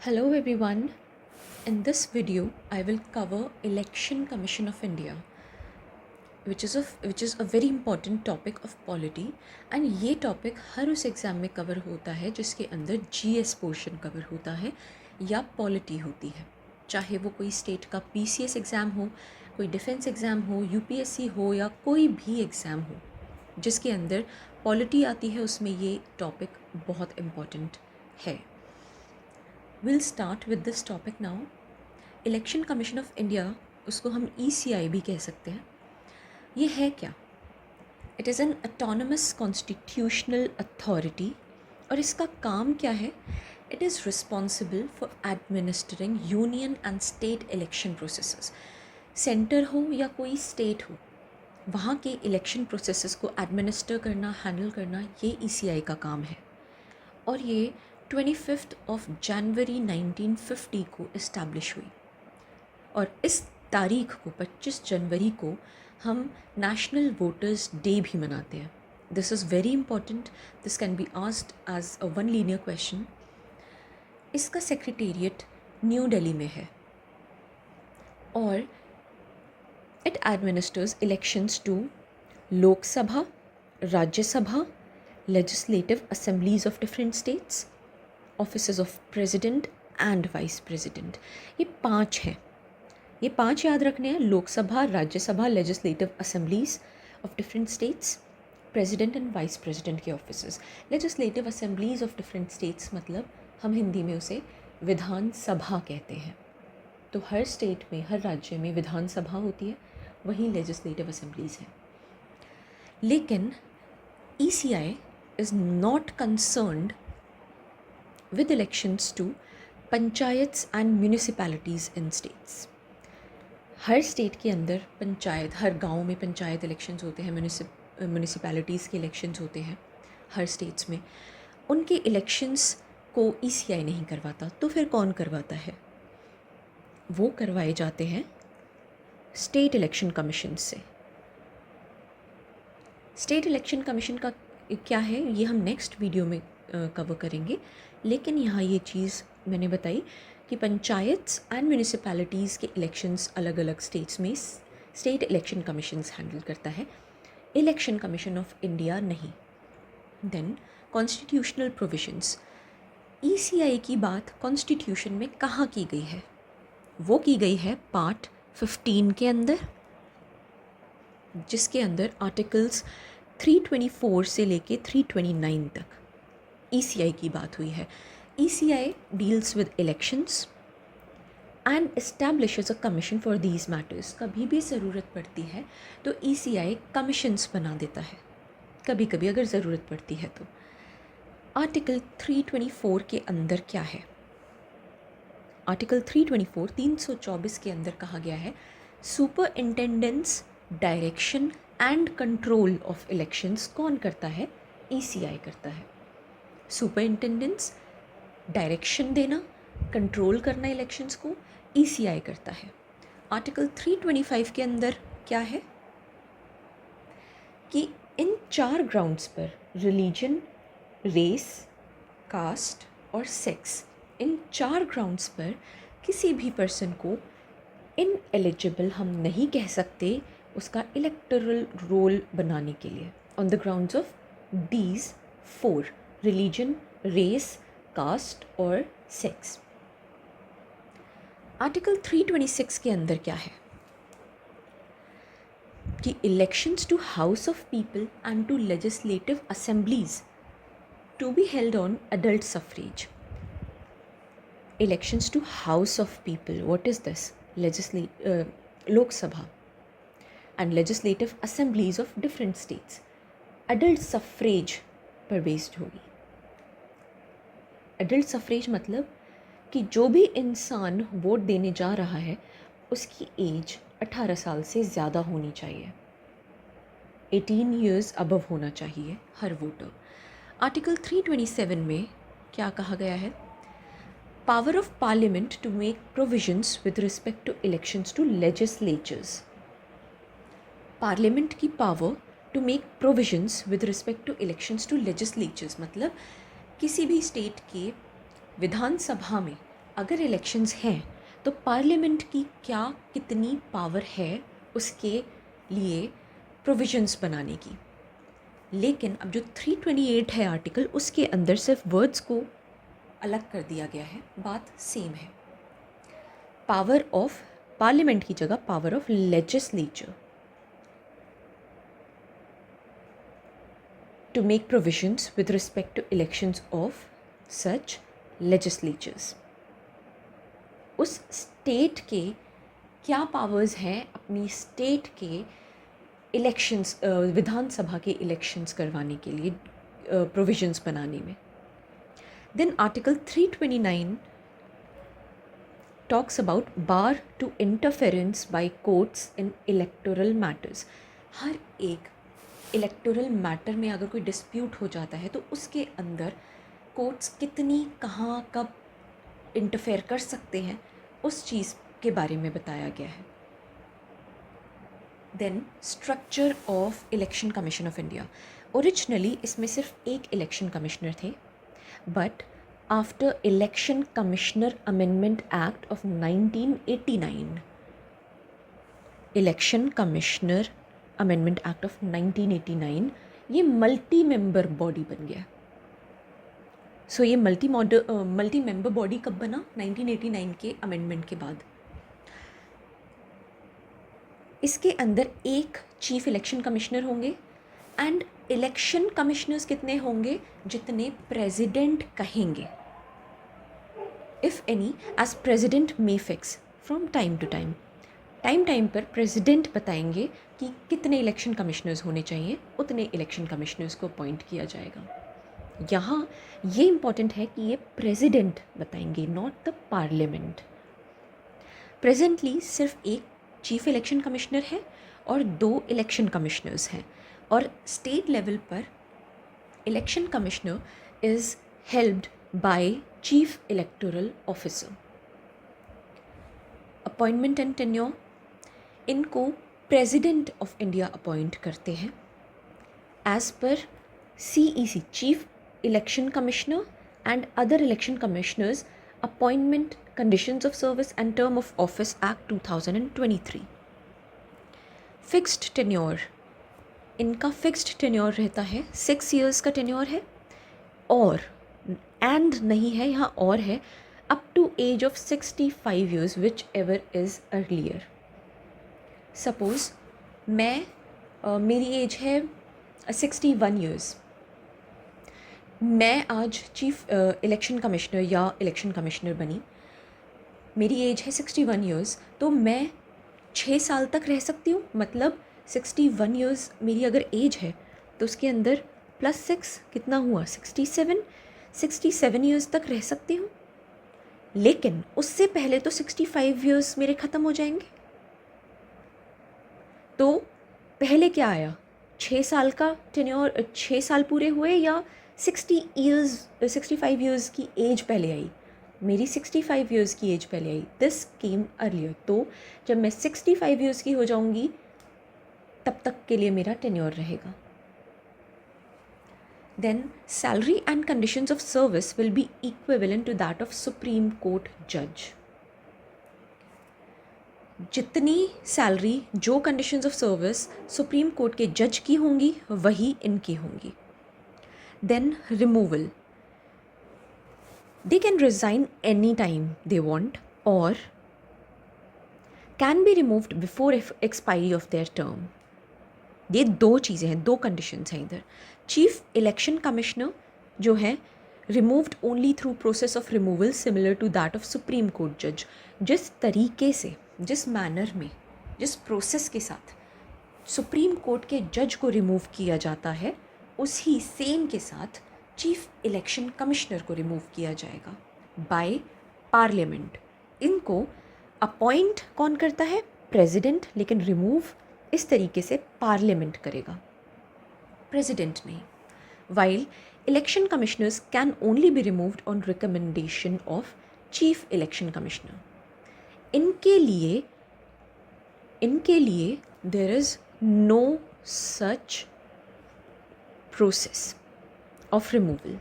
Hello everyone. In this video, I will cover Election Commission of India, which is a very important topic of polity, and ये topic हर उस exam में cover होता है जिसके अंदर GS portion cover होता है या पॉलिटी होती है, चाहे वो कोई स्टेट का PCS एग्ज़ाम हो, कोई डिफेंस एग्ज़ाम हो, UPSC हो या कोई भी एग्ज़ाम हो जिसके अंदर पॉलिटी आती है, उसमें ये टॉपिक बहुत इम्पॉर्टेंट है. We'll start with this topic now. Election commission of India, उसको हम ECI भी कह सकते हैं. ये है क्या? It is an autonomous constitutional authority. और इसका काम क्या है? It is responsible for administering union and state election processes. Centre हो या कोई स्टेट हो, वहाँ के इलेक्शन प्रोसेसेस को एडमिनिस्टर करना, हैंडल करना, ये ECI का काम है. और ये 25 जनवरी 1950 को इस्टेब्लिश हुई. और इस तारीख को 25 जनवरी को हम नेशनल वोटर्स डे भी मनाते हैं. This is very important. This can be asked as a one linear question. इसका सेक्रेटेरिएट न्यू दिल्ली में है और it administers elections to Lok Sabha, Rajya Sabha, legislative assemblies of different states, offices of president and vice president. ये 5 हैं. ये 5 याद रखने हैं: Lok Sabha, Rajya Sabha, legislative assemblies of different states, president and vice president के offices. legislative assemblies of different states मतलब हम हिंदी में उसे विधान सभा कहते हैं. तो हर स्टेट में, हर राज्य में विधान सभा होती है, वही legislative assemblies हैं. लेकिन ECI is not concerned with elections to panchayats and municipalities in states. Her state के अंदर पंचायत, हर गांव में पंचायत इलेक्शंस होते हैं, म्यूनिसिपैलिटीज़ के इलेक्शंस होते हैं हर स्टेट्स में. उनके इलेक्शंस को ECI नहीं करवाता. तो फिर कौन करवाता है? वो करवाए जाते हैं स्टेट इलेक्शन कमीशन से. स्टेट इलेक्शन कमीशन का क्या है ये हम नेक्स्ट वीडियो में कवर करेंगे. लेकिन यहाँ ये चीज़ मैंने बताई कि पंचायत्स एंड म्यूनिसिपैलिटीज़ के इलेक्शंस अलग अलग स्टेट्स में स्टेट इलेक्शन कमीशंस हैंडल करता है, इलेक्शन कमीशन ऑफ इंडिया नहीं. Then constitutional provisions. ECI की बात कॉन्स्टिट्यूशन में कहाँ की गई है? वो की गई है पार्ट 15 के अंदर, जिसके अंदर आर्टिकल्स 324 से लेके 329 तक ECI की बात हुई है. ECI deals with elections and establishes a commission for these matters. कभी भी ज़रूरत पड़ती है तो ECI कमीशंस बना देता है, कभी कभी अगर ज़रूरत पड़ती है तो. आर्टिकल 324 के अंदर क्या है? आर्टिकल 324 324 के अंदर कहा गया है superintendence, direction and control of elections कौन करता है? ECI करता है. सुपरिंटेंडेंस, डायरेक्शन देना, कंट्रोल करना इलेक्शंस को ECI करता है. आर्टिकल 325 के अंदर क्या है कि इन 4 ग्राउंड्स पर, रिलीजन, रेस, कास्ट और सेक्स, इन 4 ग्राउंड्स पर किसी भी पर्सन को इनएलिजिबल हम नहीं कह सकते उसका इलेक्टोरल रोल बनाने के लिए. On the grounds of these 4: religion, race, caste और सेक्स. आर्टिकल 326 के अंदर क्या है कि elections to house of people and to legislative assemblies to be held on adult suffrage. Elections to house of people, what is this? Lok Sabha and legislative assemblies of different states. Adult suffrage पर based होगी. Adult suffrage मतलब कि जो भी इंसान vote देने जा रहा है उसकी एज 18 साल से ज़्यादा होनी चाहिए, 18 years अबव होना चाहिए हर वोटर. आर्टिकल 327 में क्या कहा गया है? Power of parliament to make provisions with respect to elections to legislatures. Parliament की power to make provisions with respect to elections to legislatures मतलब किसी भी स्टेट के विधानसभा में अगर इलेक्शंस हैं तो पार्लियामेंट की क्या कितनी पावर है उसके लिए प्रोविजंस बनाने की। लेकिन अब जो 328 है आर्टिकल, उसके अंदर सिर्फ वर्ड्स को अलग कर दिया गया है, बात सेम है। पावर ऑफ पार्लियामेंट की जगह power of legislature to make provisions with respect to elections of such legislatures। उस स्टेट के क्या पावर्स हैं अपनी स्टेट के इलेक्शंस, विधानसभा के इलेक्शंस करवाने के लिए, प्रोविजंस बनाने में। Then article 329 talks about bar to interference by courts in electoral matters. हर एक इलेक्टोरल मैटर में अगर कोई डिस्प्यूट हो जाता है तो उसके अंदर कोर्ट्स कितनी कहाँ कब इंटरफेयर कर सकते हैं, उस चीज़ के बारे में बताया गया है। Then structure of election commission of India. Originally इसमें सिर्फ एक इलेक्शन कमिश्नर थे, but after election commissioner amendment act of 1989, election commissioner amendment act of 1989, ये मल्टी मेंबर बॉडी बन गया। सो ये मल्टी मेंबर बॉडी कब बना? 1989 के अमेंडमेंट के बाद। इसके अंदर एक चीफ इलेक्शन कमिश्नर होंगे एंड इलेक्शन कमिश्नर्स कितने होंगे? जितने प्रेसिडेंट कहेंगे, if any, as president may fix from time to time. Time पर प्रेसिडेंट बताएंगे कि कितने इलेक्शन कमिश्नर्स होने चाहिए, उतने इलेक्शन कमिश्नर्स को अपॉइंट किया जाएगा। यहाँ ये इम्पॉर्टेंट है कि ये प्रेसिडेंट बताएंगे, नॉट द पार्लियामेंट। प्रेजेंटली सिर्फ एक चीफ इलेक्शन कमिश्नर है और 2 इलेक्शन कमिश्नर्स हैं, और स्टेट लेवल पर election commissioner is helped by chief electoral officer. Appointment and tenure, इनको प्रेसिडेंट ऑफ इंडिया अपॉइंट करते हैं as per CEC, chief election commissioner and other election commissioners appointment, conditions of service and term of office act 2023। Fixed tenure, इनका fixed tenure रहता है, 6 years का tenure है, और and नहीं है यहाँ, और है up to age of 65 years whichever is earlier. Suppose मेरी एज है 61 years, मैं आज चीफ इलेक्शन कमिश्नर या इलेक्शन कमिश्नर बनी, मेरी एज है 61 years, तो मैं 6 साल तक रह सकती हूँ। मतलब 61 years मेरी अगर एज है तो उसके अंदर +6 कितना हुआ? 67 years तक रह सकती हूँ। लेकिन उससे पहले तो 65 years मेरे ख़त्म हो जाएंगे। तो पहले क्या आया? 6 साल का टेन्योर, 6 साल पूरे हुए, या 65 years की एज पहले आई? मेरी 65 years की एज पहले आई, दिस केम अर्लियर। तो जब मैं 65 years की हो जाऊंगी तब तक के लिए मेरा टेन्योर रहेगा। Then salary and conditions of service will be equivalent to that of supreme court जज। जितनी सैलरी, जो conditions of service supreme court के जज की होंगी वही इनकी होंगी। Then removal, they can resign any time they want और can be removed before expiry of their term. ये 2 चीज़ें हैं, 2 कंडीशंस हैं इधर। चीफ इलेक्शन कमिश्नर जो है removed only through process of removal similar to that of supreme court जज। जिस तरीके से, जिस मैनर में, जिस प्रोसेस के साथ सुप्रीम कोर्ट के जज को रिमूव किया जाता है, उसी सेम के साथ चीफ इलेक्शन कमिश्नर को रिमूव किया जाएगा बाय पार्लियामेंट। इनको अपॉइंट कौन करता है? प्रेसिडेंट, लेकिन रिमूव इस तरीके से पार्लियामेंट करेगा, प्रेसिडेंट नहीं। While election commissioners can only be removed on recommendation of chief election commissioner. इनके लिए there is no such process of removal.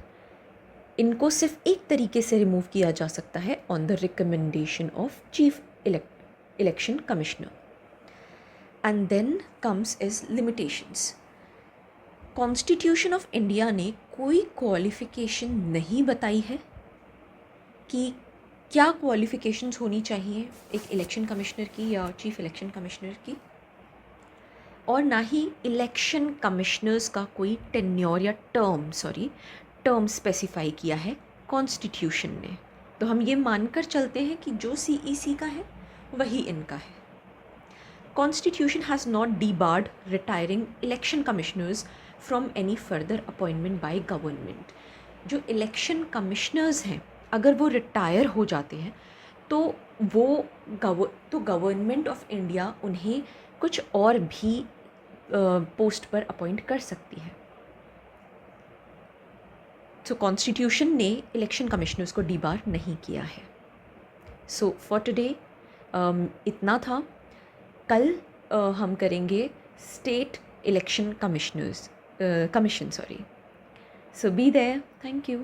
इनको सिर्फ एक तरीके से रिमूव किया जा सकता है, on the recommendation of chief election commissioner. And then comes is limitations. Constitution of India ने कोई क्वालिफ़िकेशन नहीं बताई है कि क्या क्वालिफ़िकेशंस होनी चाहिए एक इलेक्शन कमिश्नर की या चीफ इलेक्शन कमिश्नर की, और ना ही इलेक्शन कमिश्नर्स का कोई टेन्योर या टर्म स्पेसिफाई किया है कॉन्स्टिट्यूशन ने. तो हम ये मानकर चलते हैं कि जो CEC का है वही इनका है. Constitution has not debarred retiring election commissioners from any further appointment by government. जो इलेक्शन कमिश्नर्स हैं अगर वो रिटायर हो जाते हैं तो गवर्नमेंट ऑफ इंडिया उन्हें कुछ और भी पोस्ट पर अपॉइंट कर सकती है. सो कॉन्स्टिट्यूशन ने इलेक्शन कमिश्नर्स को डीबार नहीं किया है. सो फॉर टुडे इतना था. कल हम करेंगे state election commission. So be there. Thank you.